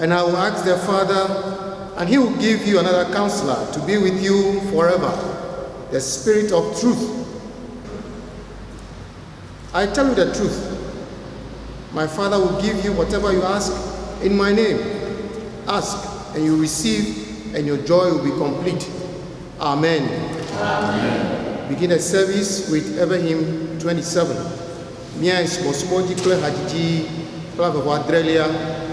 And I will ask the Father, and he will give you another counselor to be with you forever, the Spirit of truth. I tell you the truth. My Father will give you whatever you ask in my name. Ask, and you receive, and your joy will be complete. Amen. Amen. Begin the service with Ever Hymn 27. Mia is Mosmodi Kle Hajiji, Plava Wadrelia.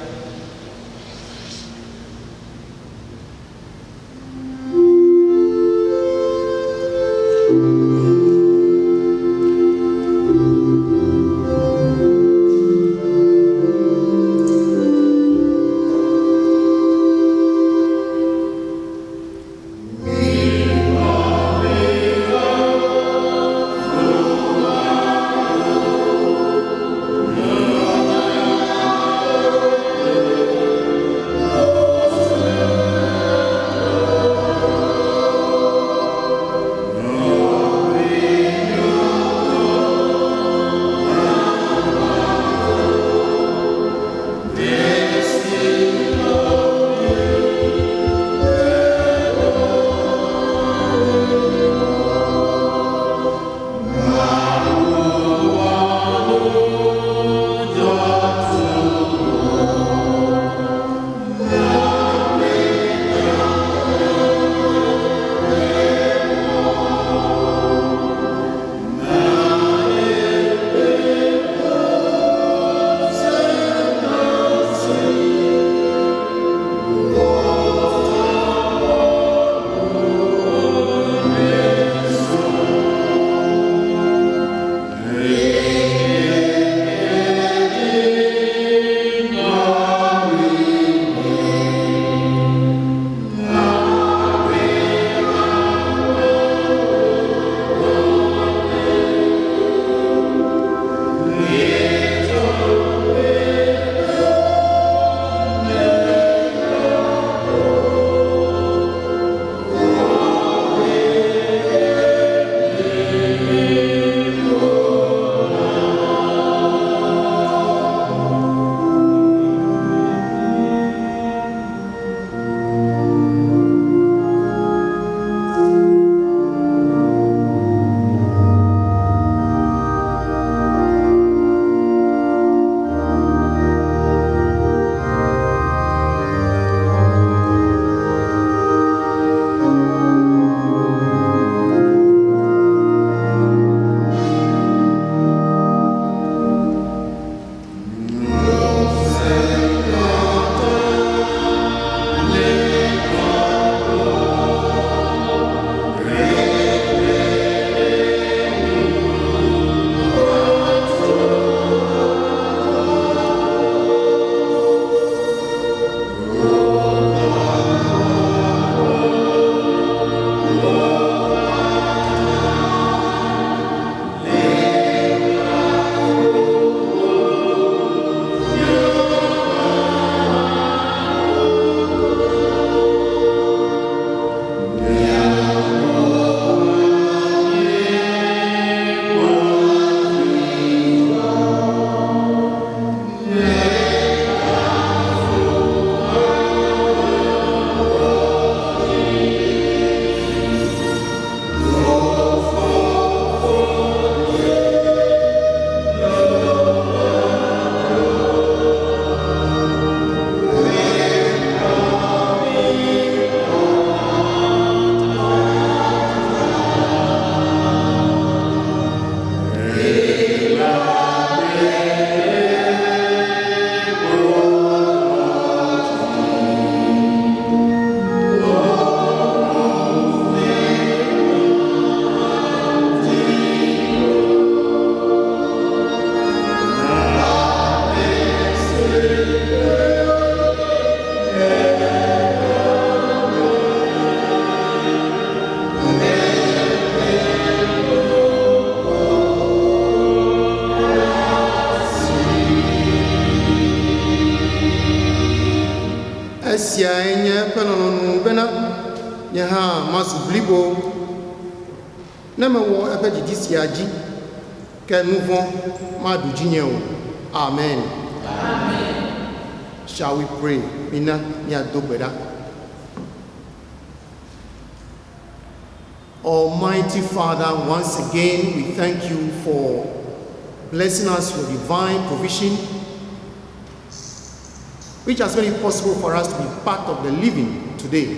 esia enye penononu bena nye ha masu blibo na mewo ebe didi si aji ke nuvon ma du jinye o. Amen. Amen. Shall we pray? Mina ya dogbeda. Almighty Father, once again we thank you for blessing us with divine provision, which has made it possible for us to be part of the living today.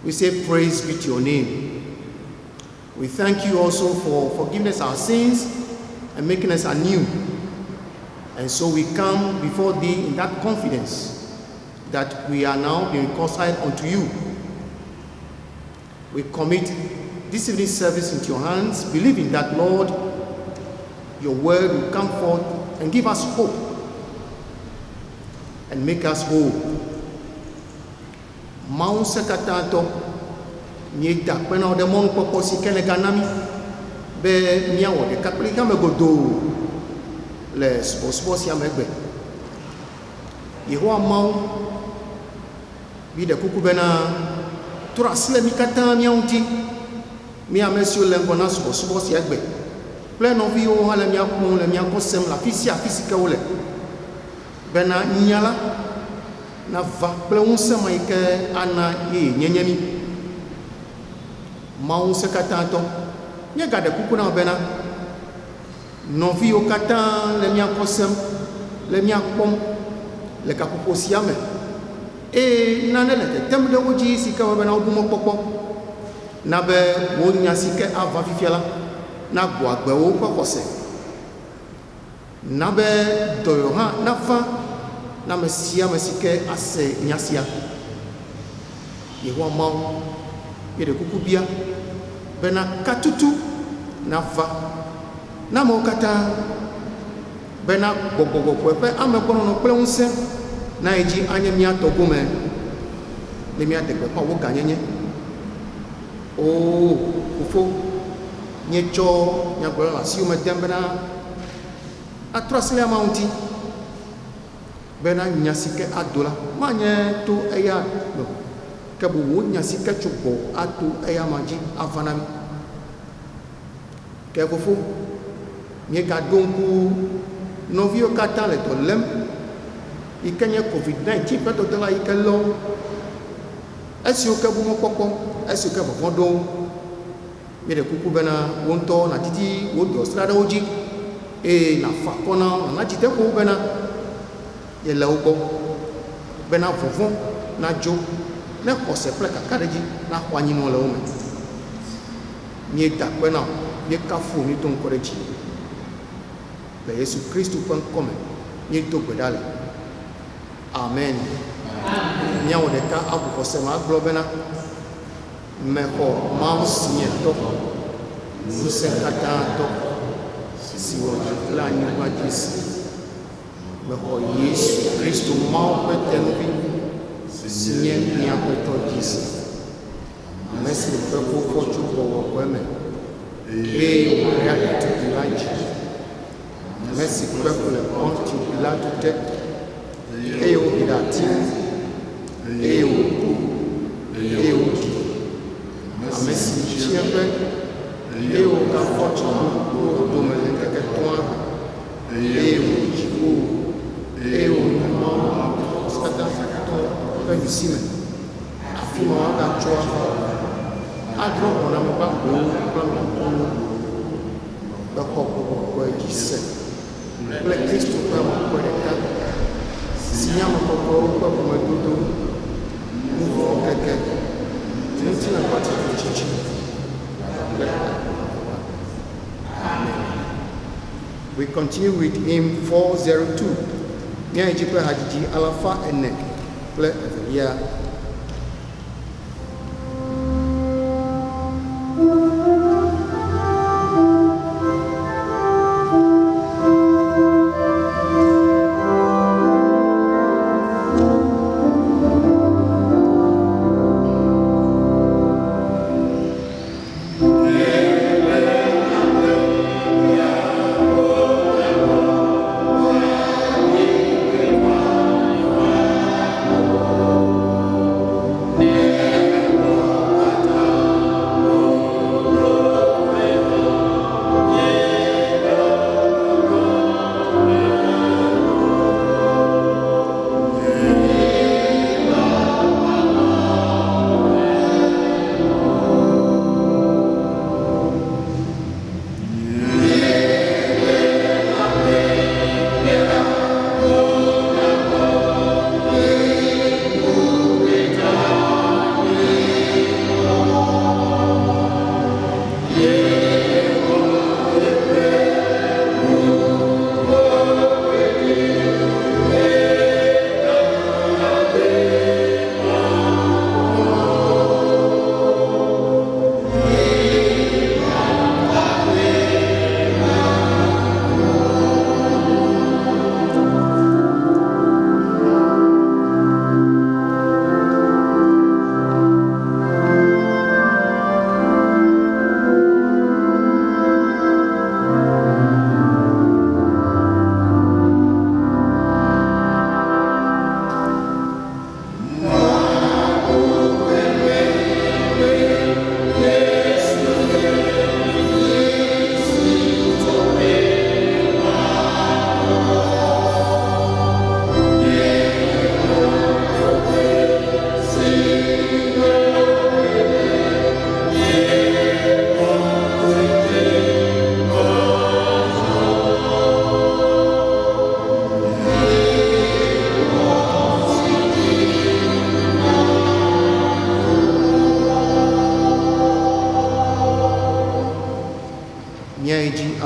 We say praise be to your name. We thank you also for forgiving us our sins and making us anew. And so we come before thee in that confidence that we are now being reconciled unto you. We commit this evening service into your hands, believing that, Lord, your word will come forth and give us hope and make us whole. Mount Sekatato, Nieta, Pena de Mon Poposi Keneganami, Be Miao de Caprica Megodo, Les Bosbosia Megbe. Yehoa Mount, be the Kukubena, Turasle Mikata Mianti, Mia Monsieur Lembonas Bosbosia Egbe. Plein of you, Halemia Pon, Lemia Kosem, la Fisia Physica Ole. Bena Nyala, na va pleunse maike ana ye nyenyemi. Maunse katato, nye gade kukuna bena. Novi o katan, Lemia Kosem, Lemia Pom, le kapupo siame. E nanele, tem de oji sika wabena obumo popo. Nabe wonya sike ava fifiala. Na guagbe wo kwakose. Nabe doyoha nafa na mesia mesike ase nyasia. Yehoa mau yede kukubia bena katutu nafa na mo kata bena gogogo kwepe amekono no pleunse na eji anyemia togume le mia tekwe pa wo ganyenye o ufo nyecho nyagwela la siume tembena atrasle amounti bena nyasike adola manye to eya no kebu wo nyasike chupo atu eya maji avanami kefofo nye gadonku novio kata le to lem ikenye covid-19 peto de la ikelo esi o kebu mo popo esi o kebu fondo mire kuku bena wonto na titi wo do strada oji e na fa kona na jite ko bena ye le ugo bena vovon na jo na kose pleka kadeji na kwanyi no le ome ni ta bena ye kafu ni ton koreji le Yesu Kristo kon come ni to gbedale. Amen. Nyawo de ka abu kose ma glo bena meko mausi to Muse kata to siwo la nyuma Yesu meko Yesu Kristo mau petenubi sinye ni apeto Yesu mesi pepo fochu kwa kweme reality bilanji mesi pepo le ponti bilantu te eyo bidati eyo amesi chiembe eyo ka fochu do mele keke toa eyo jibu eyo no skata to pe sime afima waka choa adro ona mo ba ko ba ko jise le Kristo pa mo ko de ka sinyama ko mo dudu mo keke we continue with hymn 402. Nya Ejikwe Hajiji Alafa Enek. Play yeah. Oh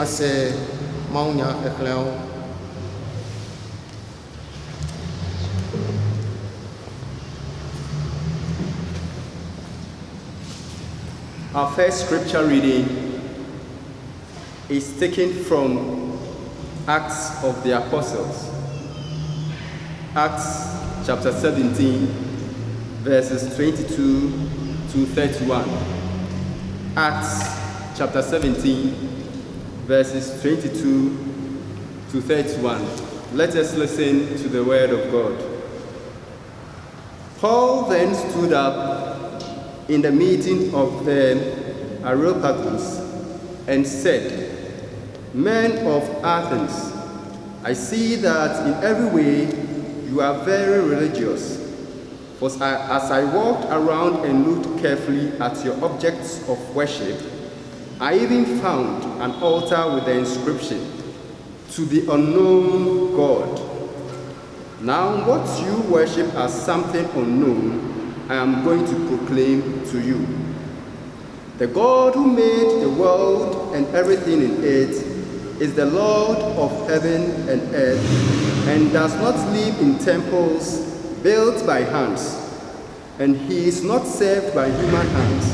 ase maunya ekleo. Our first scripture reading is taken from Acts of the Apostles. Acts chapter 17, verses 22 to 31. Acts chapter 17, verses 22 to 31. Let us listen to the word of God. Paul then stood up in the meeting of the Areopagus and said, "Men of Athens, I see that in every way you are very religious. For as I walked around and looked carefully at your objects of worship, I even found an altar with the inscription, 'To the unknown God.' Now what you worship as something unknown, I am going to proclaim to you. The God who made the world and everything in it is the Lord of heaven and earth, and does not live in temples built by hands, and he is not served by human hands,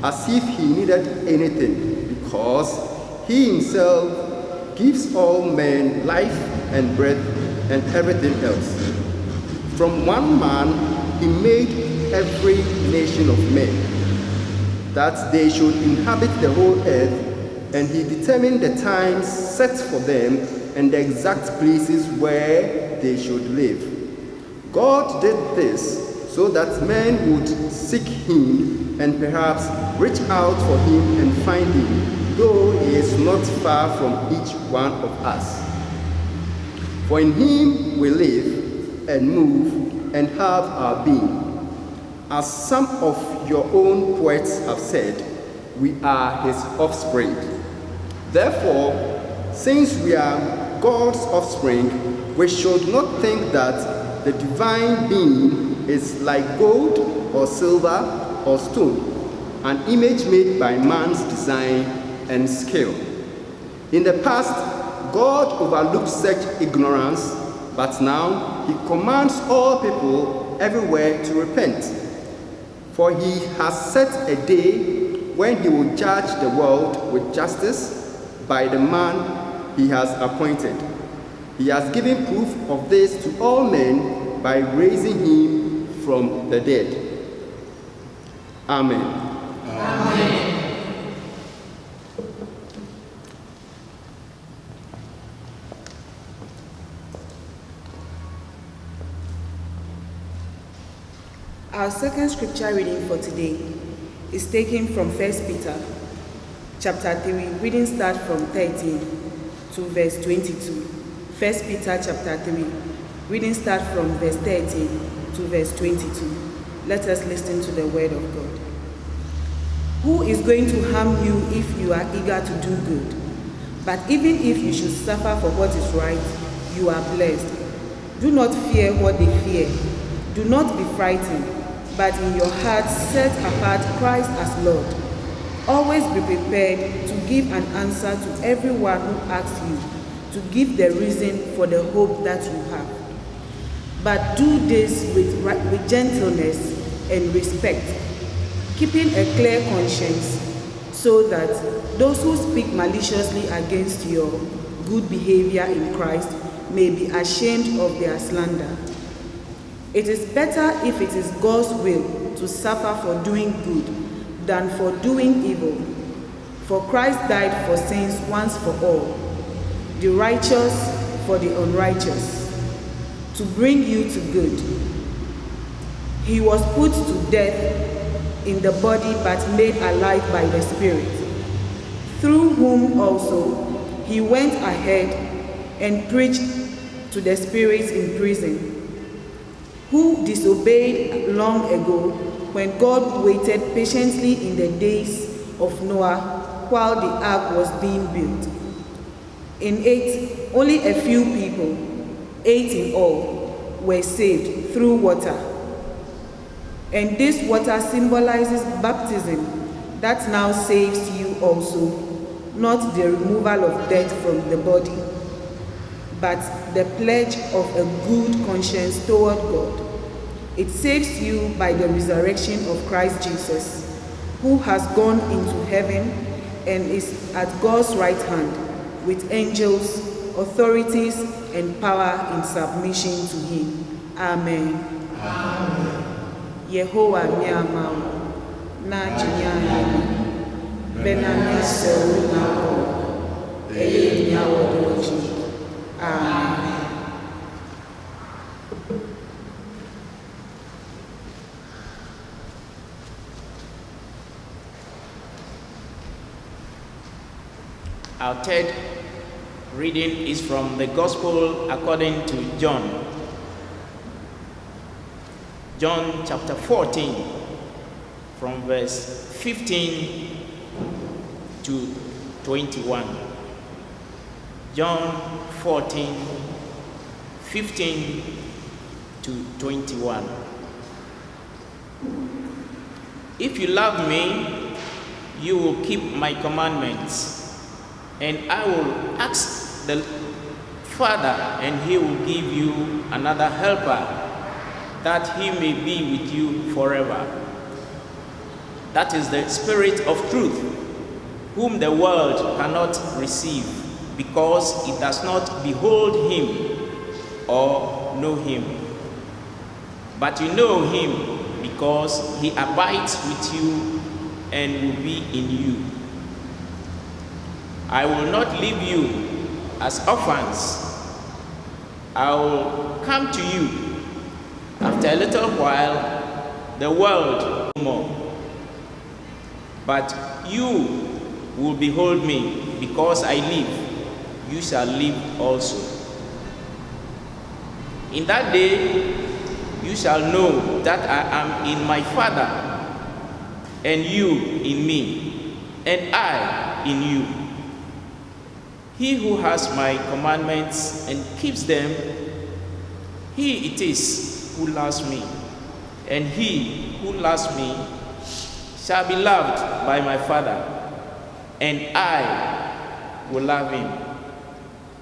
as if he needed anything, because he himself gives all men life and breath and everything else. From one man he made every nation of men, that they should inhabit the whole earth, and he determined the times set for them and the exact places where they should live. God did this so that men would seek him and perhaps reach out for him and find him, though he is not far from each one of us. For in him we live and move and have our being. As some of your own poets have said, we are his offspring. Therefore, since we are God's offspring, we should not think that the divine being is like gold or silver or stone, an image made by man's design and skill. In the past, God overlooked such ignorance, but now he commands all people everywhere to repent. For he has set a day when he will judge the world with justice by the man he has appointed. He has given proof of this to all men by raising him from the dead. Amen. Amen. Our second scripture reading for today is taken from 1 Peter chapter 3, reading start from 13 to verse 22. 1 Peter chapter 3, reading start from verse 13 to verse 22. Let us listen to the word of God. Who is going to harm you if you are eager to do good? But even if you should suffer for what is right, you are blessed. Do not fear what they fear. Do not be frightened, but in your hearts set apart Christ as Lord. Always be prepared to give an answer to everyone who asks you, to give the reason for the hope that you have. But do this with gentleness and respect, keeping a clear conscience, so that those who speak maliciously against your good behavior in Christ may be ashamed of their slander. It is better if it is God's will to suffer for doing good than for doing evil. For Christ died for sins once for all, the righteous for the unrighteous, to bring you to good. He was put to death in the body but made alive by the Spirit, through whom also he went ahead and preached to the spirits in prison, who disobeyed long ago when God waited patiently in the days of Noah while the ark was being built. In it, only a few people, 8 in all, were saved through water. And this water symbolizes baptism that now saves you also, not the removal of death from the body, but the pledge of a good conscience toward God. It saves you by the resurrection of Christ Jesus, who has gone into heaven and is at God's right hand with angels, authorities, and power in submission to him. Amen. Yehovah miamau na jinyani benami sewu na eye nyawodoji. Amen. Our third reading is from the Gospel according to John. John chapter 14, from verse 15 to 21. John 14, 15 to 21. If you love me, you will keep my commandments. And I will ask the Father, and he will give you another helper, that he may be with you forever. That is the Spirit of truth, whom the world cannot receive, because it does not behold him or know him. But you know him, because he abides with you and will be in you. I will not leave you as orphans. I will come to you. After a little while, the world no more. But you will behold me, because I live, you shall live also. In that day, you shall know that I am in my Father, and you in me, and I in you. He who has my commandments and keeps them, he it is who loves me. And he who loves me shall be loved by my Father, and I will love him,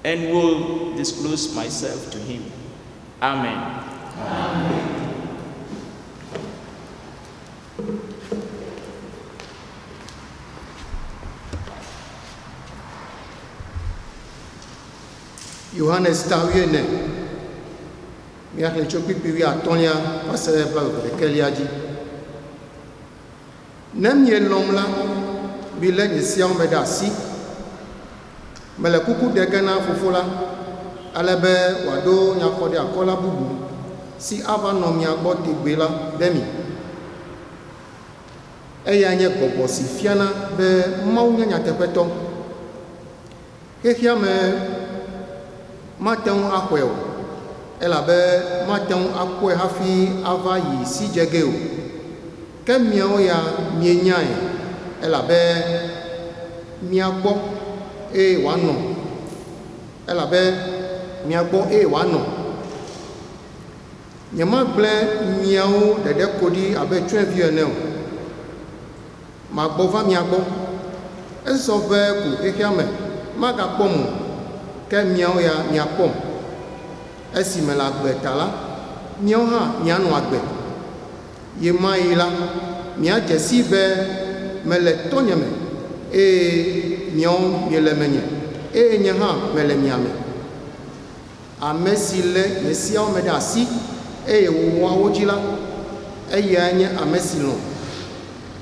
and will disclose myself to him. Amen. Amen. Yohanes tawie ne miakle chopi piwi atonia pasere bla bekelia ji nem ye lomla bi le ni siam be da si mele kuku de gana fofola alebe wado nya kode akola bubu si ava no mi agbo tegbe la demi eya nye gbogbo si fiana be mawu nya tepeto kehia me matão akwel elabe matão akwe hafi ava yi si jegeo ke miao ya mienyae elabe miagbo wano elabe miagbo wano nyama gble miao dede kodi abe twen vieux magbo va miagbo eso be ku ekiame maga pomu ke miao ya miakpom esi me la gbe tala miao ha mianu agbe ye mai la mia jesi be mele tonyeme miao miele menye nye ha mele miame amesi le mesia o meda si wo awojila anye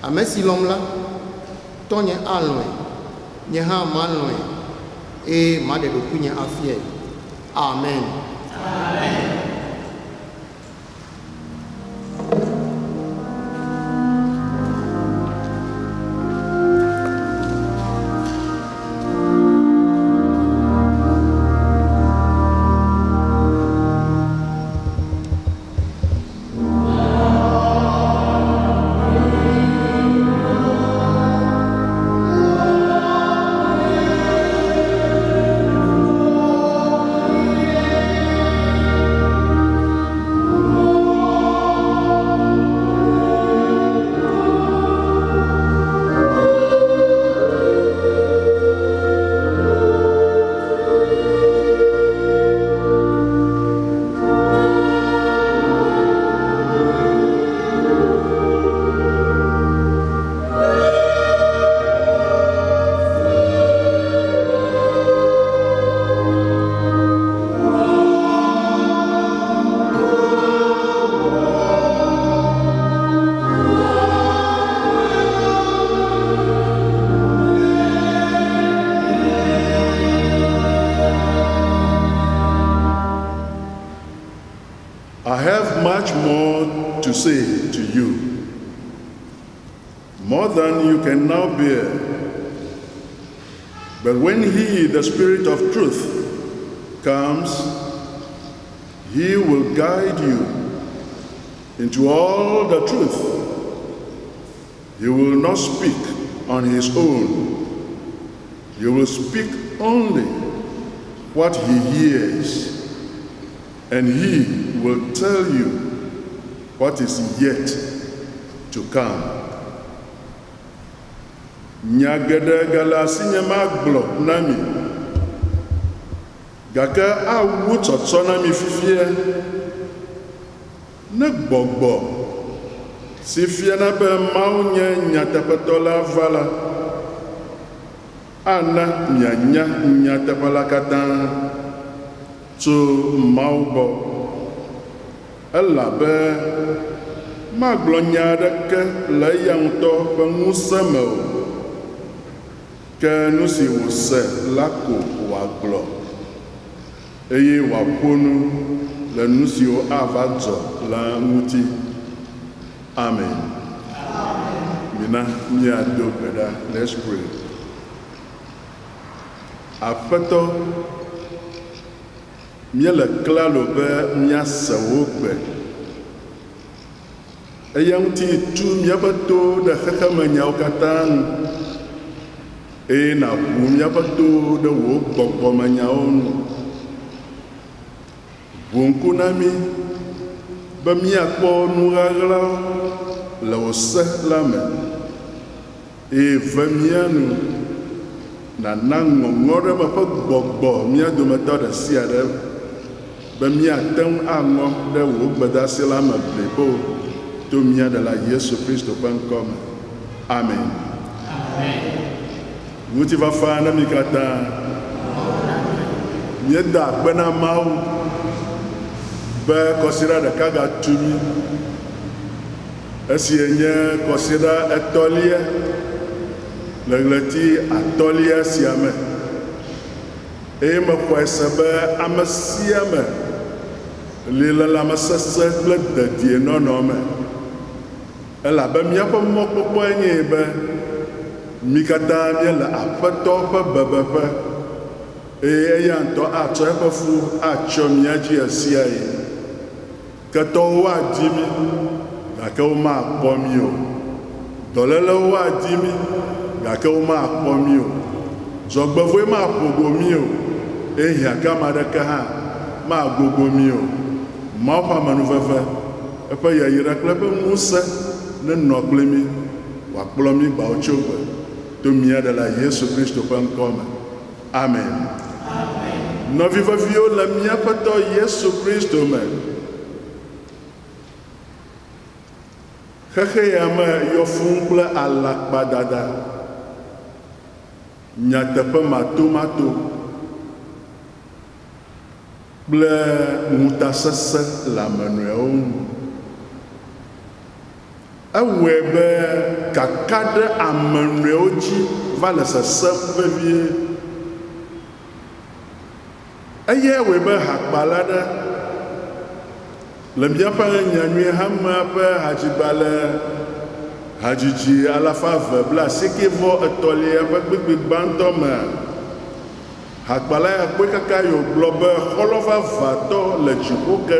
amesi lom la tonye alwe nye ha malwe made do kunya afie. Amen. Amen. much more to say to you, more than you can now bear. But when He, the Spirit of truth, comes, He will guide you into all the truth. He will not speak on His own. He will speak only what He hears, and He will tell you what is yet to come. Nyagede galasi nyemagblɔ na mi, gake awu tsɔtsɔ na mi fifia, ne gbɔgbɔ si fiana be Mawu nye nyateƒetɔ la va la, ana mianya nyateƒe la katã tso Mawu gbɔ, elabe magblɔ nya aɖeke le eya ŋutɔ ƒe ŋusẽ me o, ke nu si wòse la ko wòagblɔ, eye wòaƒo nu le nu siwo ava dzɔ la ŋuti. Amen. Mina miado gbe ɖa. Let's pray. Aƒetɔ, míele klalo be míase wò gbe, eya ŋuti tu míaƒe to ɖe xexemenyawo katã ŋu, eye nàƒu míaƒe to ɖe wò gbɔgbɔmenyawo nu. Ʋu ŋku na mí be míakpɔ nu ɣaɣlawo le wò se la me, eye ve mía nu, nàna ŋɔŋɔ ɖe meƒe gbɔgbɔ mía dometɔ ɖe sia ɖe, be míate ŋu aŋɔ ɖe wò gbedeasi la me blibo to mía Ɖela Yesu Kristo ƒe ŋkɔ me. Amen. Ŋutifafa na mi katã. Míeda akpe na Mawu be kɔsiɖa ɖeka gatu mí, esie nye kɔsiɖa etɔ̃lia le ɣleti atɔ̃lia sia me, eye mexɔe se be ame sia me li le lãmesesẽ kple dedienɔnɔ me, elabe míaƒe mɔkpɔkpɔe nye be mí katã míele Aƒetɔ ƒe bebeƒe, eye eya ŋutɔ atsɔ eƒe fu atsyɔ mía dzi esia yi. Ketɔwo woadi mí, gake womakpɔ mí o. Dɔlélewo woadi mí, gake womakpɔ mí o. Dzɔgbevɔ̃e maƒogo mí o, eye hiãkame aɖeke hã magogo mí o. Mawu ƒe amenuveve, eƒe yayra kple eƒe ŋusẽ nenɔ kple mí, wòakplɔ mí gbawo tso gbe, to mía Ɖela Yesu Kristo ƒe ŋkɔ me. Amen. Nɔvi veviwo le míaƒe Tɔ Yesu Kristo me. Xexe ya me yɔ fũu kple alakpadada, nyateƒe matomato kple ŋutasesẽ le amenɔewo ŋu. Ewɔe be kaka ɖe amenɔewo dzi va le sesẽm vevie. Eya wɔe be hakpala ɖe le míaƒe nyanyui hamea ƒe hadzigbalẽ hadzidzi 293 ƒe gbigbi gbãtɔ me, hakpala ya kpoe kaka yògblɔ be xɔlɔ̃vavatɔ le dziƒo ke,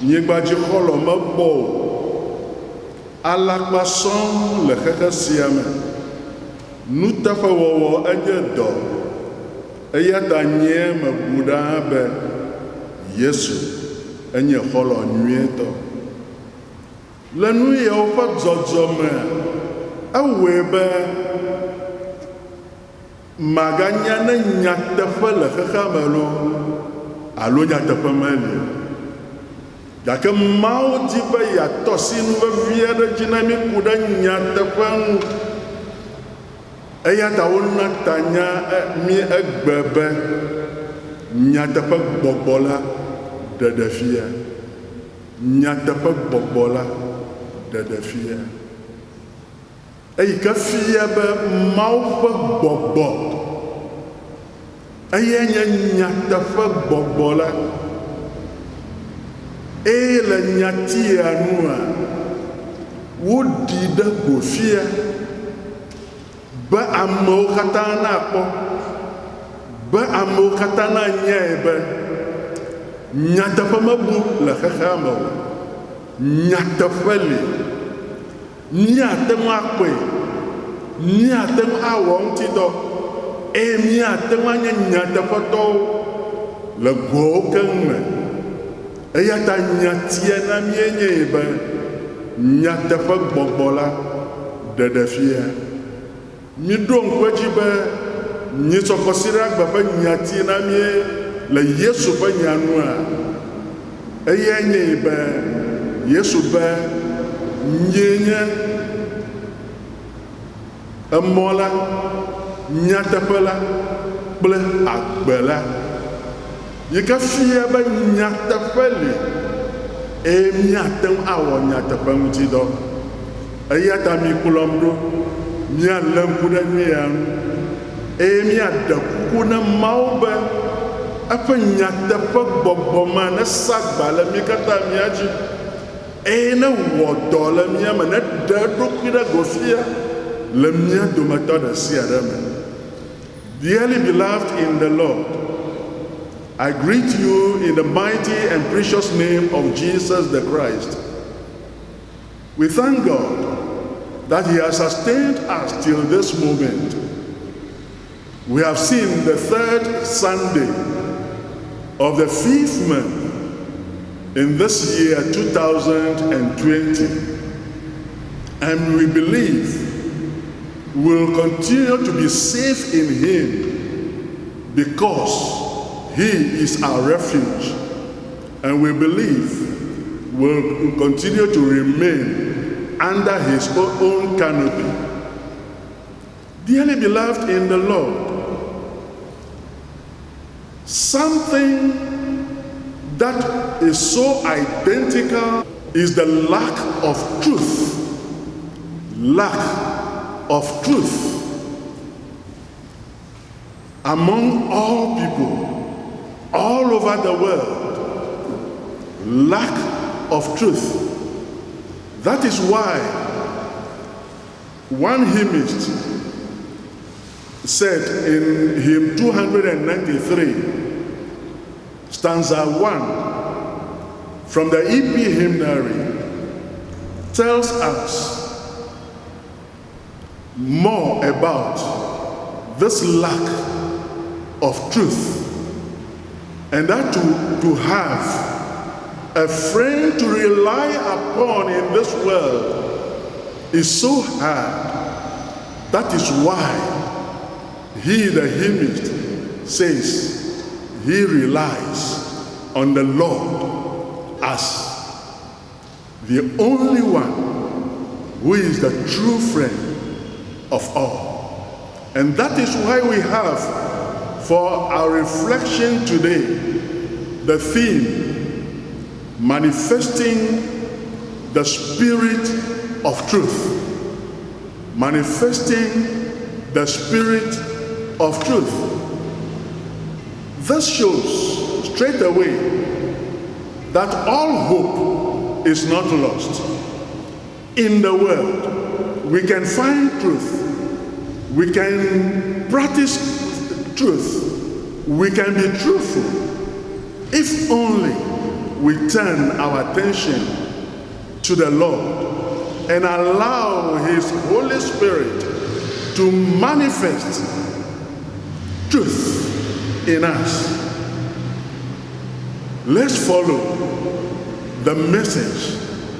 nyigbadzixɔlɔ megbɔ o, alakpa sɔŋ le xexe sia me, nuteƒewɔwɔ enye dɔ, eya ta nyea mebu ɖa be Yesu enye xɔlɔ nyuietɔ. Le nu yawo ƒe dzɔdzɔme, ewɔe be maganya ne nyateƒe le xexea me lo, alo nyateƒe meli o. Gake Mawu di be yeatɔ sinu vevi aɖe dzi na mí ku ɖe nyateƒe ŋu. Eya ta wona tanya mí egbe be nyateƒe gbɔgbɔ la ɖeɖefia. Nyateƒe gbɔgbɔ la ɖeɖefia. Eyi ke fia be Mawu ƒe gbɔgbɔ, eya nye nyateƒe gbɔgbɔ la. eye le nyatia nua woɖi ɖe gbofia be amewo katã nakpɔ, be amewo katã nanyae be nyateƒe mebu le xexea me o, nyateƒe li, míate ŋu akpɔe, míate ŋu awɔ ŋutidɔ, eye míate ŋu anye nyateƒetɔwo le gowo keŋ me. Eya ta nyatia na míenye be nyateƒe gbɔgbɔ la ɖeɖefia. Míɖo ŋku edzi be nyitsɔkɔsiɖagbe ƒe nyati na mie le Yesu ƒe nyanua, eya nye be Yesu be nye emɔ la, nyateƒe la kple agbe la. Yi ke fia be nyateƒe li, eye míate ŋu awɔ nyateƒe ŋuti dɔ. Eya ta mi kplɔm ɖo, míalé ŋku ɖe nu ya ŋu, eye míaɖe kuku ne Mawu be eƒe nyateƒe gbɔgbɔ ma ne sagba le mí katã mía dzi, eye ne wɔ dɔ le mía me, ne ɖe eɖokui ɖe go fia le mía dometɔ ɖe sia ɖe me. Dearly beloved in the Lord, I greet you in the mighty and precious name of Jesus the Christ. We thank God that He has sustained us till this moment. We have seen the third Sunday of the 5th month in this year 2020, and we believe we'll continue to be safe in Him because He is our refuge, and we believe we'll continue to remain under His own canopy. Dearly beloved in the Lord, something that is so identical is the lack of truth. Lack of truth among all people, all over the world. Lack of truth. That is why one hymnist said in hymn 293, stanza 1 from the EP hymnary, tells us more about this lack of truth, and that to have a friend to rely upon in this world is so hard. That is why he, the hymnist, says he relies on the Lord as the only one who is the true friend of all. And that is why we have for our reflection today the theme, manifesting the spirit of truth. Manifesting the spirit of truth. This shows straight away that all hope is not lost. In the world, we can find truth. We can practice truth. We can be truthful if only we turn our attention to the Lord and allow His Holy Spirit to manifest truth in us. Let's follow the message,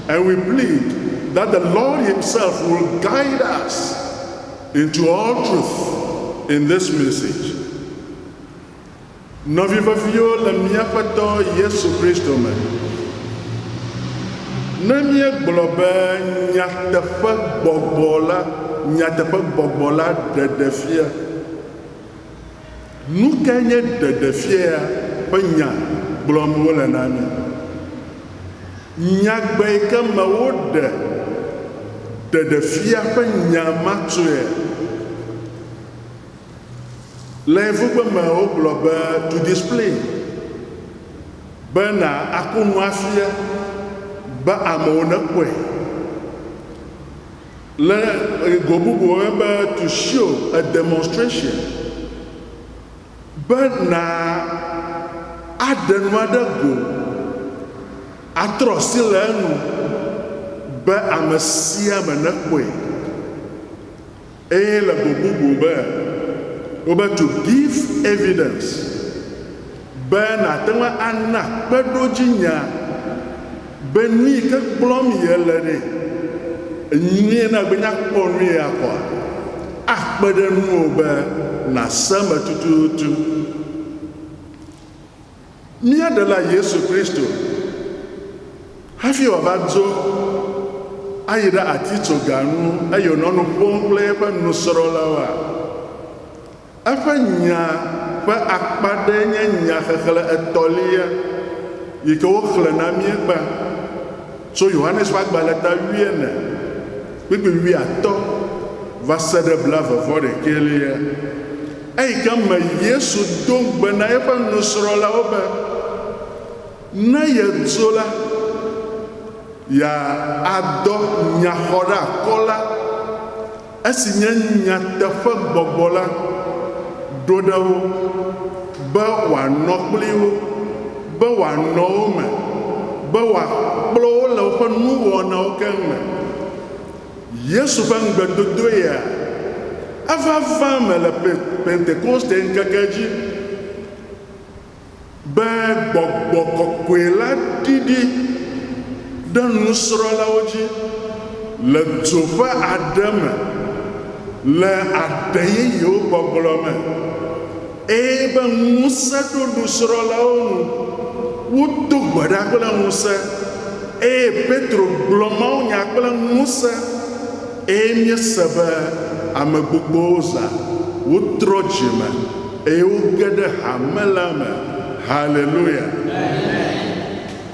and we plead that the Lord Himself will guide us into all truth in this message. Novivavio le miapato Yesu Christo me. Ne míegblɔ be nyateƒe gbɔgbɔ la ɖeɖefia. Nu ka nye ɖeɖefia ƒe nya gblɔm wole na mi? Nyagbe yi ke me woɖe ɖeɖefia ƒe nya ma tsoe. Le evugbe me wogblɔ be to display. be na aku nu afia be amewo nekpɔe le go bubu be to show a demonstration be na aɖe nu aɖe go atrɔ si le enu be ame sia ame nekpɔe eye le go bubu be wobe to give evidence be nate ŋu ana kpeɖodzi nya be nu yi ke kplɔm yele ɖe nyuie na be nyakpɔ nu ya kɔa akpe ɖe nuwo be nase me tututu. Mía ɖela Yesu Kristo hafi wòava dzo ayi ɖe atitsoga ŋu eye wònɔ nu ƒom kple eƒe nusrɔ̃lawoa, eƒe nya ƒe akpa ɖe nye nya xexlẽ etɔ̃lia yi ke woxlẽ na míegba tso Yohanes ƒe agbalẽta 14 kpekpe 15 va se ɖe 21 eyi ke me Yesu do gbe na eƒe nusrɔ̃lawo be ne yedzo la ya adɔ nyaxɔ ɖe akɔ la esi nye nyateƒe gbɔgbɔ la ɖo ɖe wo be wòanɔ kpli wo be wòanɔ wo me be wòakplɔ wo le woƒe nuwɔnawo ke me. Yesu ƒe ŋugbedodo ya eva va me le Pentekoste ŋkeke dzi be gbɔgbɔ kɔkɔe la ɖiɖi ɖe nusrɔ̃lawo dzi le dzoƒe aɖe me le aɖe yeyewo gbɔgblɔ me eye be ŋusẽ ɖo nusrɔ̃lawo nu wodo gbe ɖa kple ŋusẽ eye Petro gblɔ mawunya kple ŋusẽ eye míese be ame gbogbowo zã wotrɔ dzime eye woge ɖe hame la me. Haleluya.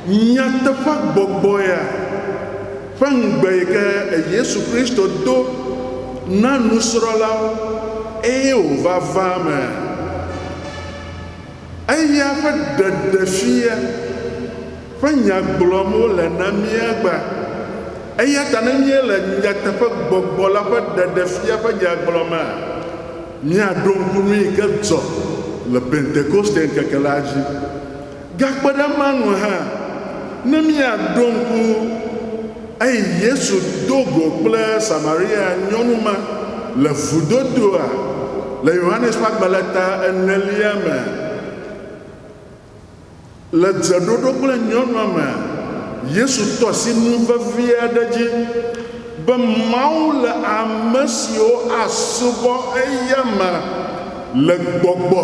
Nyateƒe gbɔgbɔ ya ƒe ŋugbe yi ke Yesu Kristo do na nusrɔ̃lawo eye wòva va me eya ƒe ɖeɖefia ƒe nya gblɔm wole na míagba eya ta ne míele nyateƒe gbɔgbɔ la ƒe ɖeɖefia ƒe nya gblɔma míaɖo ŋku nu yi ke dzɔ le Pentekoste ŋkeke la dzi gakpe ɖe manu hã ne míaɖo ŋku eye Yesu do go kple Samaria nyɔnu ma le vudodoa le Yohanes ƒe agbalẽta 4 me le dzeɖoɖo kple nyɔnua me Yesu tɔ asi nu vevi aɖe dzi be Mawu le ame siwo asubɔ eya me le gbɔgbɔ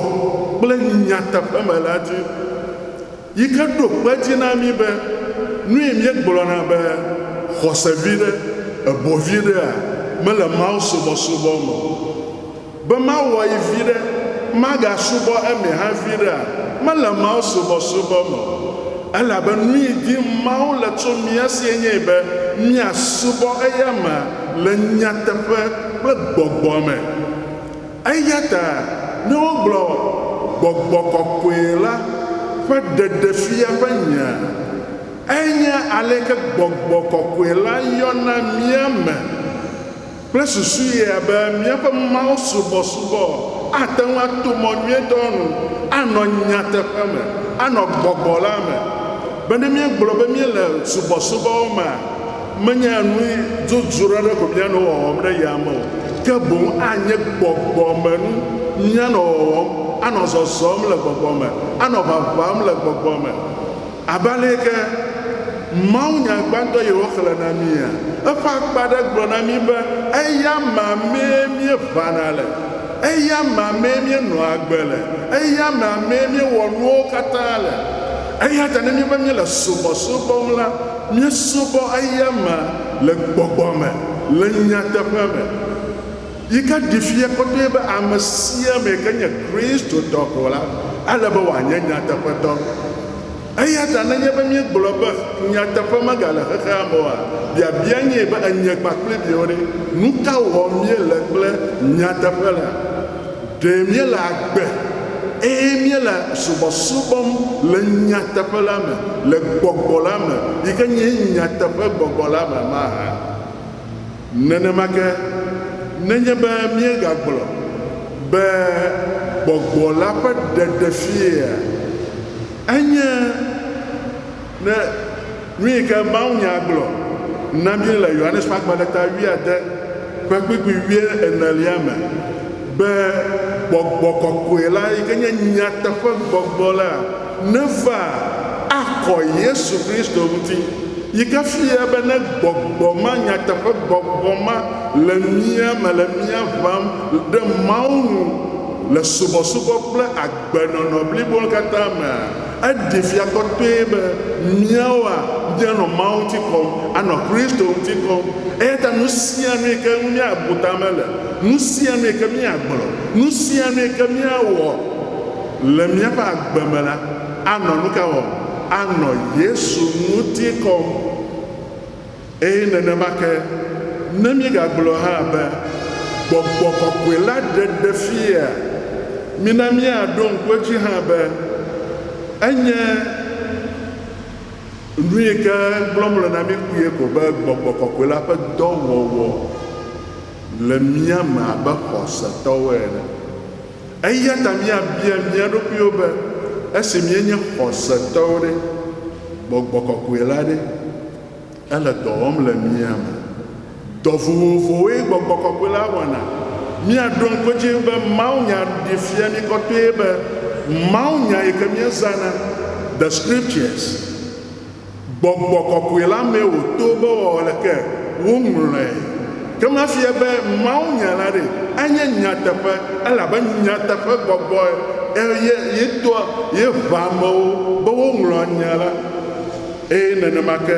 kple nyateƒe me la dzi yi ke ɖo kpe dzi na mí be nu yi míegblɔna be xɔse vi ɖe ebo vi ɖea mele Mawu subɔsubɔ me be mawɔ yi vi ɖe magasubɔ eme hã vi ɖea mele Mawu subɔsubɔ me elabena nu yi di Mawu le tso mía sie nye be míasubɔ eya me le nyateƒe kple gbɔgbɔ me eya ta ne wogblɔ gbɔgbɔ kɔkɔe la ƒe ɖeɖefia ƒe nya enye aleke gbɔgbɔ kɔkɔe la yɔna mía me kple susu ya be míaƒe Mawu subɔsubɔ ate ŋu ato mɔ nyuietɔ nu anɔ nyateƒe me anɔ gbɔgbɔ la me be ne míegblɔ be míele subɔsubɔwo me menye nu dzodzoɖe aɖe ko míanɔ wɔwɔm ɖe yame o ke boŋ anye gbɔgbɔ me nu míanɔ wɔwɔm anɔ zɔzɔm le gbɔgbɔ me anɔ ʋaʋãm le gbɔgbɔ me abe aleke mawunya gbãtɔ yi woxlẽ na mía eƒe akpa ɖe gblɔ na mí be eya mamee míeʋãna le eya mamee míenɔa agbe le eya mamee míewɔ nuwo katã le eya ta ne mí be míele subɔsubɔm la míesubɔ eya ma le gbɔgbɔ me le nyateƒe me yi ke ɖi fia kɔtɔe be ame sia me ke nye Kristo tɔ ko la ale be wòanye nyateƒetɔ eya ta nenye be míegblɔ be nyateƒe megale xexea me oa biabia nye be enye kpakple biwo ɖe nu ka wɔm míele kple nyateƒe la ɖe míele agbe eye míele subɔsubɔm le nyateƒe la me, le gbɔgbɔ la me, yi ke nye nyateƒe gbɔgbɔ la me ma ha. Nenema ke, nenye be míegagblɔ be gbɔgbɔ la ƒe ɖeɖefia, enye ne nu yi ke mawunya gblɔ na mí le Yohanes ƒe agbalẽta 10 ƒe kpikpi 14 me be gbɔgbɔ kɔkɔe la yi ke nye nyateƒe gbɔgbɔ la neva akɔ Yesu Kristo ŋuti, yi ke fia be ne gbɔgbɔ ma nyateƒe gbɔgbɔ ma le mía me le mía ʋãm ɖe Mawu ŋu le subɔsubɔ kple agbenɔnɔ blibo katã mea, eɖi fia kɔtɔe be míawoa míanɔ Mawu ŋuti kɔm, anɔ Kristo ŋuti kɔm. Eya ta nu sia nu yi ke míabu ta me le, nu sia nu yi ke míagblɔ, nu sia nu yi ke míawɔ le míaƒe agbe me la, anɔ nu ka wɔ, anɔ Yesu ŋuti kɔm. Eye nenema ke ne míegagblɔ hã be gbɔgbɔ kɔkɔe la ɖeɖe fia, mina míaɖo ŋku edzi hã be enye nu yi ke gblɔm le na mí kpuie ko be gbɔgbɔ kɔkɔe la ƒe dɔwɔwɔ le mía me abe xɔsetɔwo ene. Eya ta míabia mía ɖokuiwo be esi míenye xɔsetɔwo ɖe, gbɔgbɔ kɔkɔe la ɖe ele dɔ wɔm le mía me. Dɔ vovovowoe gbɔgbɔ kɔkɔe la wɔna. Míaɖo ŋku edzi be mawunya ɖi fia mí kɔtɔe be mawunya yi ke míezãna, the scriptures, gbɔgbɔ kɔkɔe la me wòto be wɔwɔ le ke woŋlɔe. Ke mafia be mawunya la ɖe enye nyateƒe, elabe nyateƒe gbɔgbɔ yetoa yeʋã amewo be woŋlɔ nya la. Eye nenema ke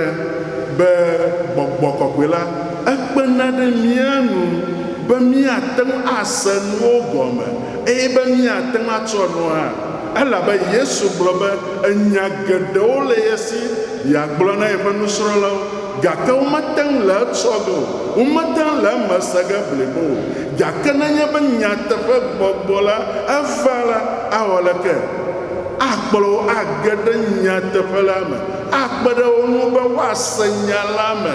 be gbɔgbɔ kɔkɔe la ekpena ɖe mía nu be míate ŋu ase nuwo gɔme, eye be míate ŋu atsɔ nu hã. Elabe Yesu gblɔ be enya geɖewo le ye si yeagblɔ na yeƒe nusrɔ̃lawo, gake womete ŋu le etsɔ ge o, womete ŋu le eme se ge blibo o. Gake nenye be nyateƒe gbɔgbɔ la eva la, awɔ leke, akplɔ wo age ɖe nyateƒe la me, akpe ɖe wo ŋu be woase nya la me,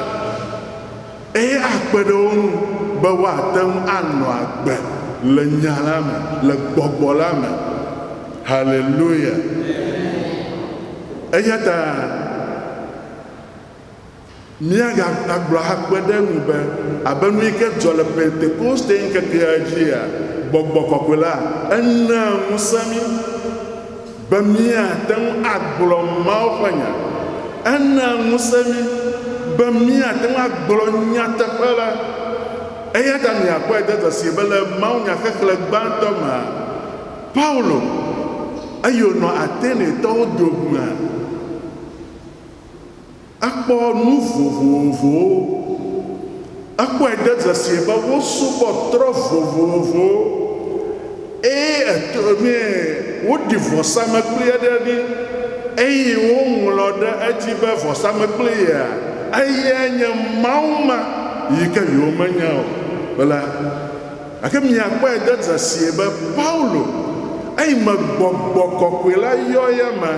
eye akpe ɖe wo ŋu be woate ŋu anɔ agbe le nya la me, le gbɔgbɔ la me. Haleluya. Eya ta míagagblɔ akpe ɖe ŋu be abe nu yi ke dzɔ le Pentekoste ŋkekea dzia, gbɔgbɔ kɔkɔe la enea ŋusẽ mí be míate ŋu agblɔ Mawu ƒe nya, enea ŋusẽ mí be míate ŋu agblɔ nyateƒe la. Eya ta miakpɔe de dzesi be le mawunya xexlẽ gbãtɔ mea, Paulo eye wònɔ Atenetɔwo domea, ekpɔ nu vovovowo, ekpɔe de dzesi be wosubɔ trɔ vovovowo, eye woɖi vɔsamekpli aɖe ɖi, eye woŋlɔ ɖe edzi be vɔsamekpli ya eya nye Mawu ma yi ke yewo menya o. Bela, gake miakpɔe de dzesi be Paulo eyi me gbɔgbɔ kɔkɔe la yɔ ya me,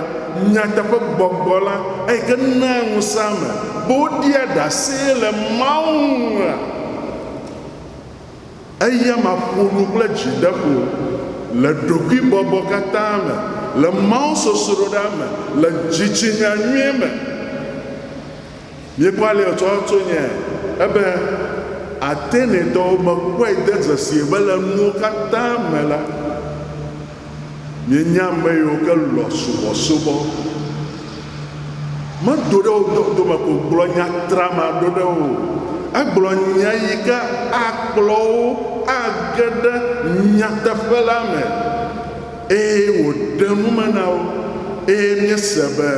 nyateƒe gbɔgbɔ la eyi ke naa ŋusẽ me be woɖia ɖase le Mawu ŋu. Eya me ƒo nu kple dzideƒo le ɖokuibɔbɔ katã me, le Mawu sosroɖa me, le dzitsinya nyuie me. Miekpɔ ale wòtsɔ tso nye ebe Atenetɔwo mekpɔe de dzesi be le nuwo katã me la, mienya ame yiwo ke lɔ subɔsubɔ, medo ɖe wo dome ko gblɔ nya trama ɖo ɖe wo, egblɔ nya yi ke akplɔ wo age ɖe nyateƒe la me, eye wòɖe nu me na wo, eye míese be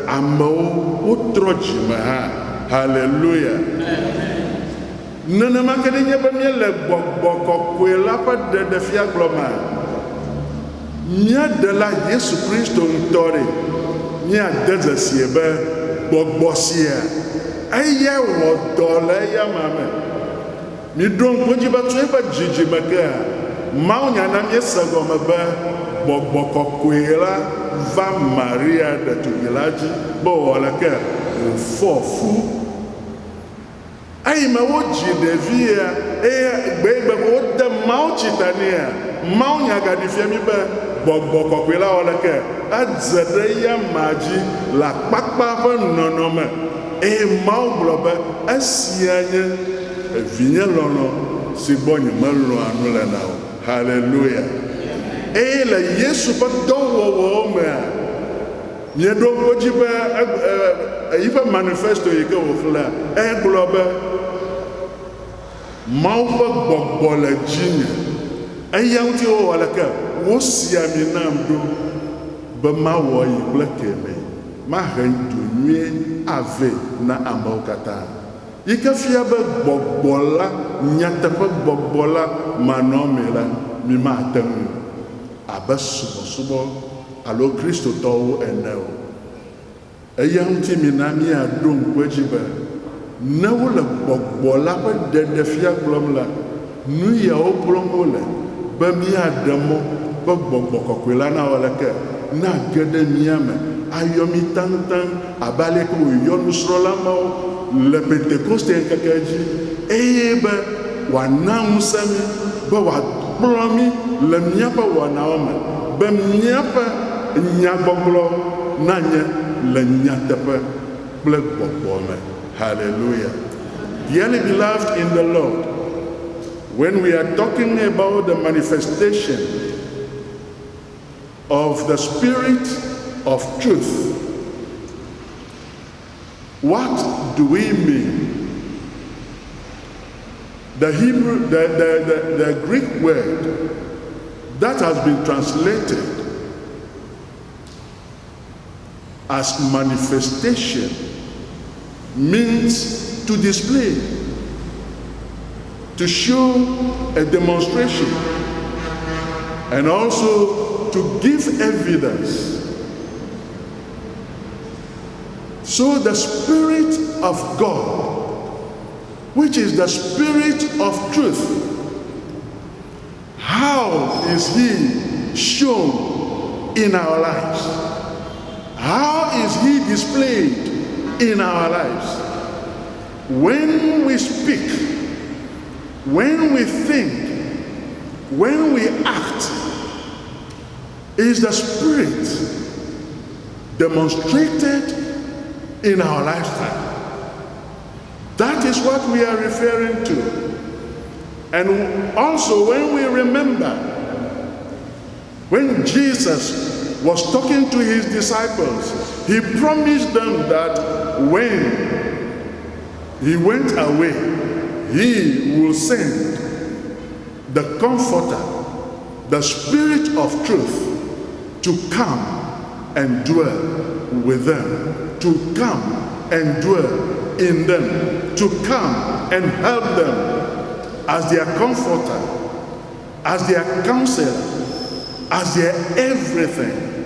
amewo wotrɔ dzime hã. Haleluya. Nenema ke ɖe nye be míele gbɔgbɔ kɔkɔe la ƒe ɖeɖefia gblɔma, míaɖela Yesu Kristo ŋutɔ ɖe míade dzesie be gbɔgbɔ sia eya wɔ dɔ le eya me. Miɖo ŋku dzi be tso eƒe dzidzime kea, Mawunya na míese gɔme be gbɔgbɔ kɔkɔe la va Maria ɖetugbi la dzi be wòwɔ leke wòfɔ fu. Eyi me wodzi ɖevi ya eye gbe wode Mawu tsita nea, Mawu nya gaɖi fia mi be gbɔgbɔ kɔkɔe la wɔ leke edze ɖe ya ma dzi le akpakpa ƒe nɔnɔme eye Mawu gblɔ be esia nye vinye lɔlɔ si gbɔ nyemelɔ̃a nu le na o. Hallelujah. Eye le Yesu ƒe dɔwɔwɔwo mea, mieɖo ŋku dzi be yiƒe manifesto yi ke wòxlẽa, egblɔ be Mawu ƒe gbɔgbɔ le dzinye, eya ŋuti wowɔ leke wosi ami nam ɖo be mawɔ yi kple kemɛ, mahe du nyuie ave na amewo katã. Yi ke fia be gbɔgbɔ la, nyateƒe gbɔgbɔ la manɔme la, mi mate ŋu abe subɔsubɔ alo kristotɔwo ene o. Eya ŋuti mina miaɖo ŋku edzi be ne wole gbɔgbɔ la ƒe ɖeɖefia gblɔm la, nu yawo gblɔm wole be miaɖe mɔ be gbɔgbɔ kɔkɔe la na wɔ leke na ge ɖe mia me ayɔ mi taŋtaŋ abe aleke wòyɔ nusrɔ̃la mawo le Pentekoste ŋkeke dzi, eye be wòana ŋusẽ mi be wòakplɔ mi le míaƒe wɔnawo me be míaƒe nyagbɔgblɔ nanye le nyateƒe kple gbɔgbɔ me. Hallelujah. Dearly beloved in the Lord, when we are talking about the manifestation of the Spirit of truth, what do we mean? The Hebrew, the Greek word that has been translated as manifestation means to display, to show a demonstration, and also to give evidence. So the Spirit of God, which is the Spirit of truth, how is He shown in our lives? How is He displayed in our lives? When we speak, when we think, when we act, is the Spirit demonstrated in our lifestyle. That is what we are referring to. And also when we remember when Jesus was talking to his disciples, he promised them that when he went away, he will send the Comforter, the Spirit of truth, to come and dwell with them, to come and dwell in them, to come and help them as their comforter, as their counselor, as their everything,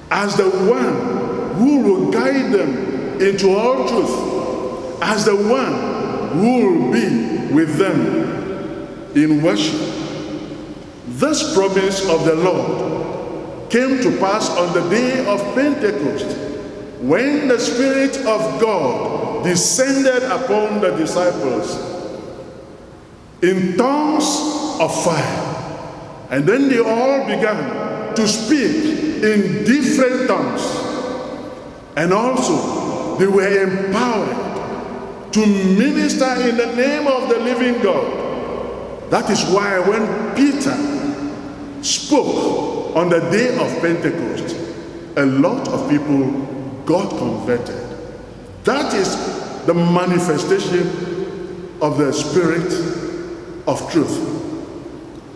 as the one who will guide them into all truth, as the one who will be with them in worship. This promise of the Lord came to pass on the day of Pentecost, when the Spirit of God descended upon the disciples in tongues of fire. And then they all began to speak in different tongues. And also, they were empowered to minister in the name of the living God. That is why when Peter spoke on the day of Pentecost, a lot of people got converted. That is the manifestation of the Spirit of truth.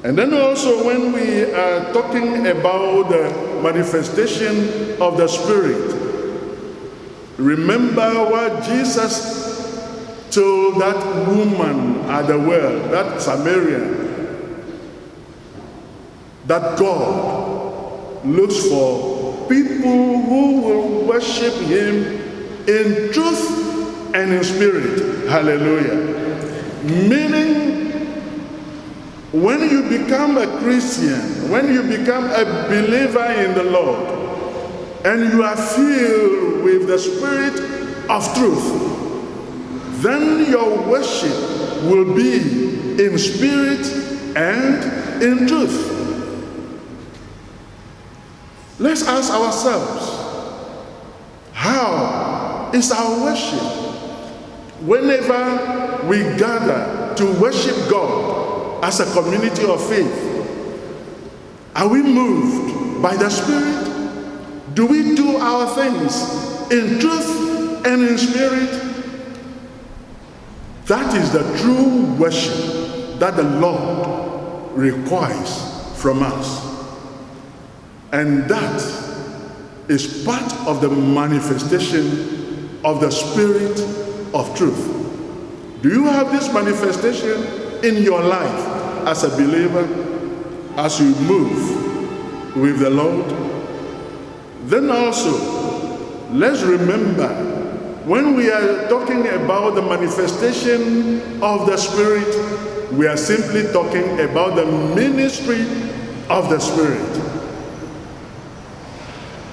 And then also when we are talking about the manifestation of the Spirit, remember what Jesus told that woman at the well, that Samaritan, that God looks for people who will worship Him in truth and in spirit. Hallelujah. Meaning When you become a Christian, when you become a believer in the Lord, and you are filled with the Spirit of truth, then your worship will be in spirit and in truth. Let's ask ourselves, how is our worship? Whenever we gather to worship God as a community of faith, are we moved by the Spirit? Do we do our things in truth and in spirit? That is the true worship that the Lord requires from us. And that is part of the manifestation of the Spirit of truth. Do you have this manifestation in your life as a believer, as you move with the Lord? Then also, let's remember, when we are talking about the manifestation of the Spirit, we are simply talking about the ministry of the Spirit.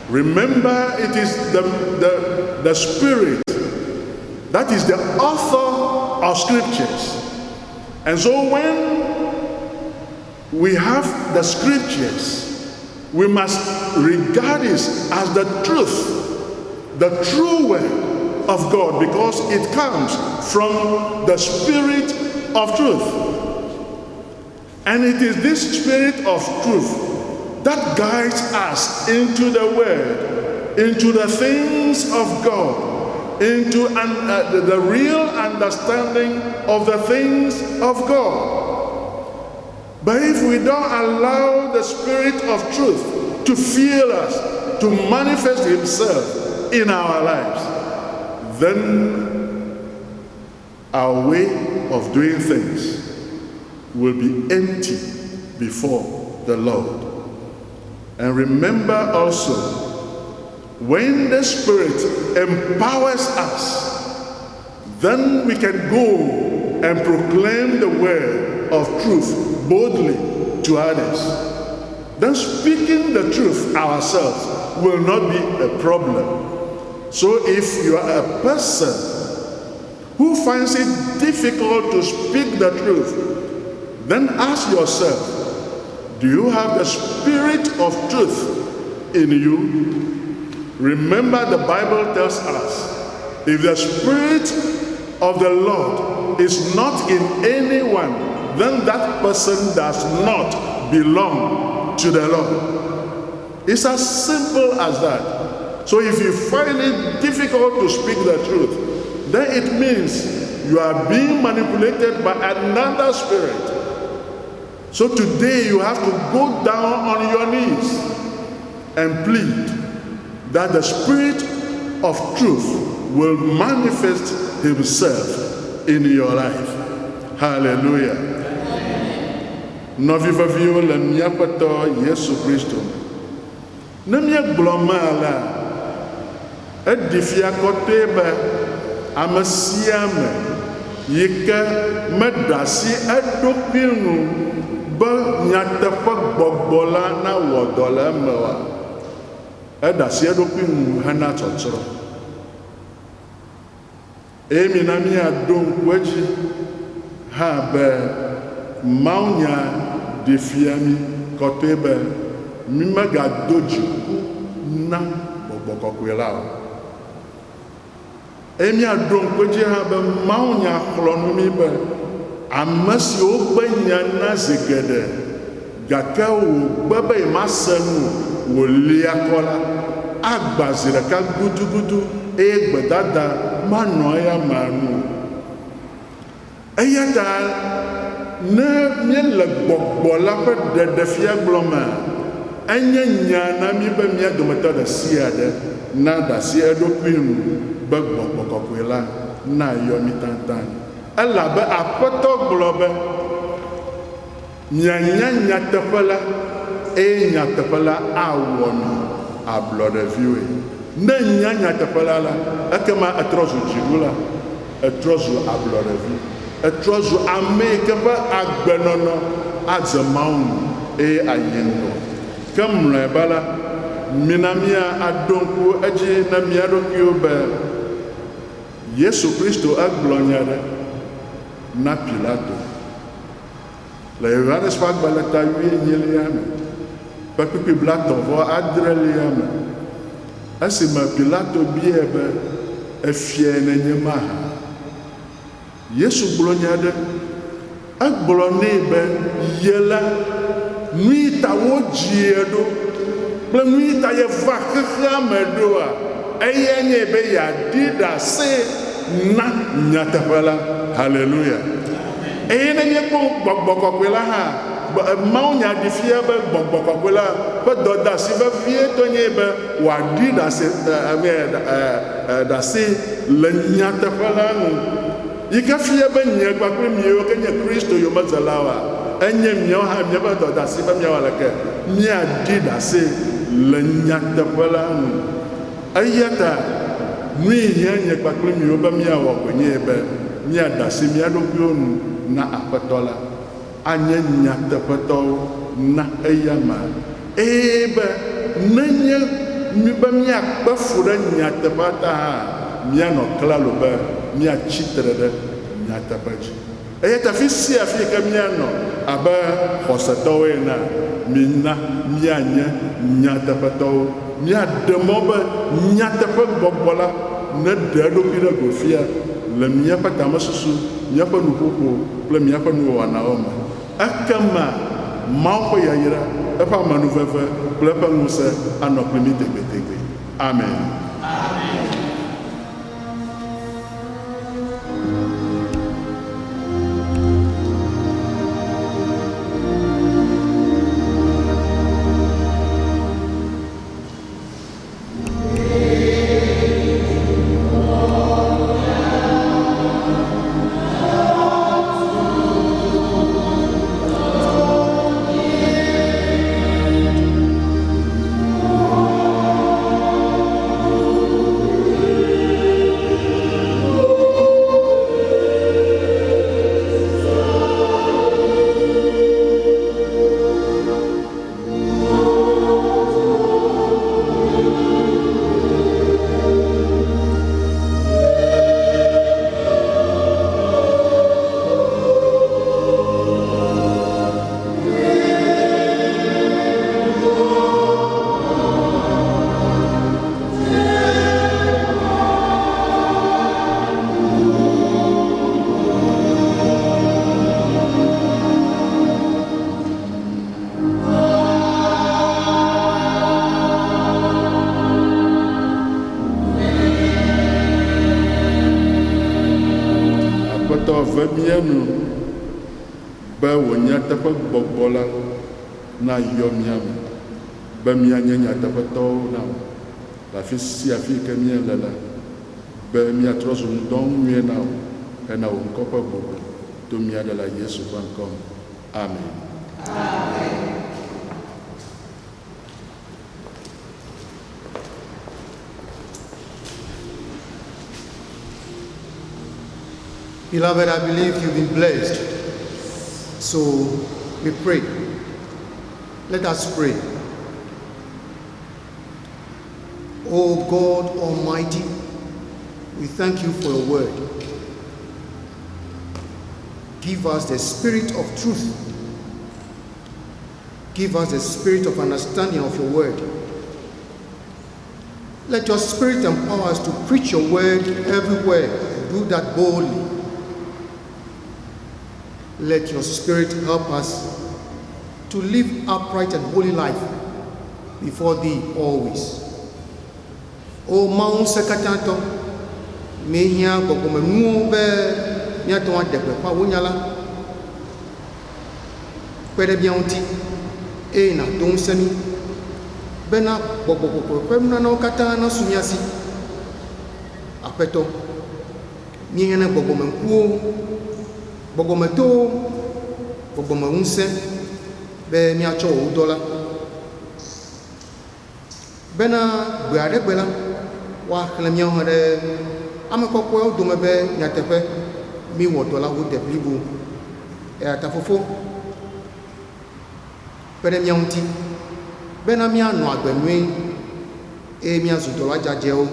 Remember, it is the Spirit that is the author of Scriptures. And so when we have the Scriptures, we must regard it as the truth, the true word of God, because it comes from the Spirit of truth. And it is this Spirit of truth that guides us into the Word, into the things of God, into the real understanding of the things of God. But if we don't allow the Spirit of truth to fill us, to manifest Himself in our lives, then our way of doing things will be empty before the Lord. And remember also, when the Spirit empowers us, then we can go and proclaim the word of truth boldly to others. Then speaking the truth ourselves will not be a problem. So if you are a person who finds it difficult to speak the truth, then ask yourself, do you have the Spirit of truth in you? Remember, the Bible tells us, if the Spirit of the Lord is not in anyone, then that person does not belong to the Lord. It's as simple as that. So if you find it difficult to speak the truth, then it means you are being manipulated by another spirit. So today you have to go down on your knees and plead that the Spirit of truth will manifest Himself in your life. Hallelujah. Novivavio le miapato Yesu Christo. Ne mia glomala edifia kotebe amasiame yike medasi edopinu be nyateƒe gbɔgbɔ la na wɔ dɔ le eme wa, eɖe asi eɖokui ŋu hena tsɔtsrɔ̃. Eye mina míaɖo ŋku edzi hã be mawunya ɖe fia mí kɔtɔe be mí megado dziku na Gbɔgbɔ Kɔkɔe la o. Eye míaɖo ŋku edzi hã be mawunya xlɔ̃ nu mí be ame siwo gbe nya na zi geɖe gake wògbe be yemasẽ nu wòlia kɔ la agba zi ɖeka gudugudu eye gbedada manɔ eya ma nu. Eya ta ne míele gbɔgbɔ la ƒe ɖeɖefia gblɔmea, enye nya na mí be mía dometɔ ɖe sia ɖe na ɖe asi eɖokui nu be Gbɔgbɔ Kɔkɔe la na yɔ mí tatã. Elabe Aƒetɔ gblɔ be mianya nyateƒe la eye nyateƒe la awɔ mi ablɔɖeviwoe. Ne nya nyateƒe la ekema etrɔ zu dziɖula, etrɔ zu ablɔɖevi. etrɔ zu ame yi ke ƒe agbenɔnɔ adze Mawu nu eye ayi ŋgɔ. Ke mlɔeba la, mina aɖo ŋku edzi na mía ɖokuiwo be Yesu Kristo egblɔ nya ɖe na Pilato le Yohanes ƒe agbalẽta 18 me ƒe kpikpi 37 me, esime Pilato biae be efia nenye mahã. Yesu gblɔ nya ɖe, egblɔ nɛ be ye la nu yi ta wodzie ɖo kple nu yi ta ye va xexea me ɖoa, eya nye be yeaɖi ɖe asi na nyateƒe la. Haleluya. Eye ne míekpɔ gbɔgbɔ kɔkɔe la hã, Mawu nya ɖi fia be gbɔgbɔ kɔkɔe la ƒe dɔdeasi vevie tɔ nye be wòaɖi ɖe asi le nyateƒe la ŋu. Yi ke fia be nye kpakple míawo ke nye Kristo yomedzelawoa, enye míawo hã míaƒe dɔdeasi be míawɔ leke míaɖi ɖe asi le nyateƒe la ŋu. Eya ta nu yi hiã nye kpakple míawo be míawɔ koe nye be míaɖe asi mía ɖokuiwo nu na Aƒetɔ la, anye nyateƒetɔwo na eya ma. Eye be nenye be míakpe fu ɖe nyateƒea ta hã, míanɔ klalo be míatsitre ɖe nyateƒe dzi. Eya ta fi sia fi ke míanɔ abe xɔsetɔwo ena, mina míanye nyateƒetɔwo. Míaɖe mɔ be nyateƒe gbɔgbɔ la ne ɖe eɖokui ɖe go fia le míaƒe tamesusu, míaƒe nuƒoƒo kple míaƒe nuwɔnawo me. Ekema Mawu ƒe yayra, eƒe amenuveve kple eƒe ŋusẽ anɔ kpli mí tegbetegbe. Amen. Ve mía nu be wò nyateƒe gbɔgbɔ la nayɔ mía me be míanye nyateƒetɔwo na wo le afi sia afi ke míele la, be míatrɔ zu ŋdɔ nyuie na wo hena wò ŋkɔ ƒe gbogbo to mía Ɖela Yesu ƒe ŋkɔ me. Amen. Beloved, I believe you've been blessed. So we pray. Let us pray. Oh God Almighty, we thank you for your word. Give us the spirit of truth. Give us the spirit of understanding of your word. Let your spirit empower us to preach your word everywhere. Do that boldly. Let your spirit help us to live upright and holy life before thee always. O Mawu Sekatanto, mehia gbɔgbɔmenuwo be míate ŋu aɖe gbeƒã wò nya la, kpe ɖe mía ŋuti, eye nàdo ŋusẽ mí bena gbɔgbɔ kɔkɔe ƒe nunanawo katã nasu mía si. Aƒetɔ, míehiã ne gbɔgbɔmenkuwo, gbɔgbɔmetowo, gbɔgbɔmeŋusẽ be míatsɔ wò dɔ la, bena gbe aɖe gbe la, woaxlẽ míawo hã ɖe ame kɔkɔewo dome be nyateƒe mi wɔ dɔ la wo de blibo eya ta fofo kpe ɖe mía ŋuti bena míanɔ agbe nyuie eye míazu dɔ la dzadzewo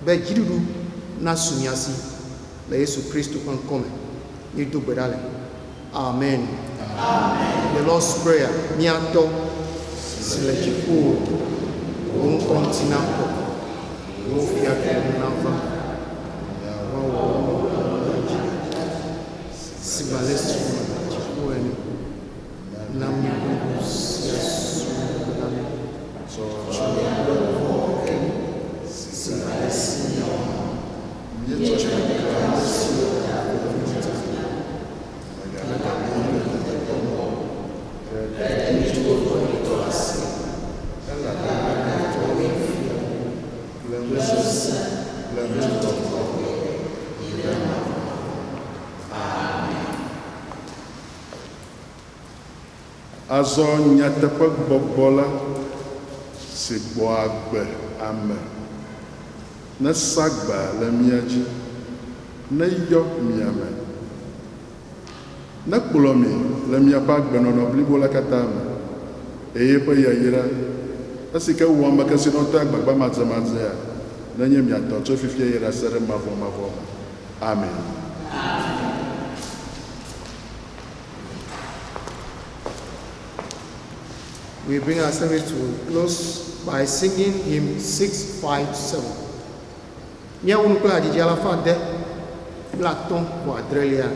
be dziɖuɖu nasu mía si le Yesu Kristo ƒe ŋkɔ me mído gbe ɖa le amen. The Lord's Prayer míatɔ si le dziƒo wo ŋkɔ ŋuti nakɔ wo fia ke nava si ma le su dziƒo ene na mi bubu sia su na mi si ma le si azɔ nyateƒe gbɔgbɔ la si gbɔ agbe ame ne sagba le mía dzi ne yɔ mía me ne kplɔ mi le miaƒe agbenɔnɔ blibo la katã me eye ƒe yayra esi ke wɔ ame ke si nɔtɔ agbagba madzemadzea nenye miatɔ tso fifia yi ɖe se ɖe mavɔmavɔ me amen. We bring our service to a close by singing hymn 657. Mia unu kple adzidzi alafa de kple atɔ̃ xɔ adrelia.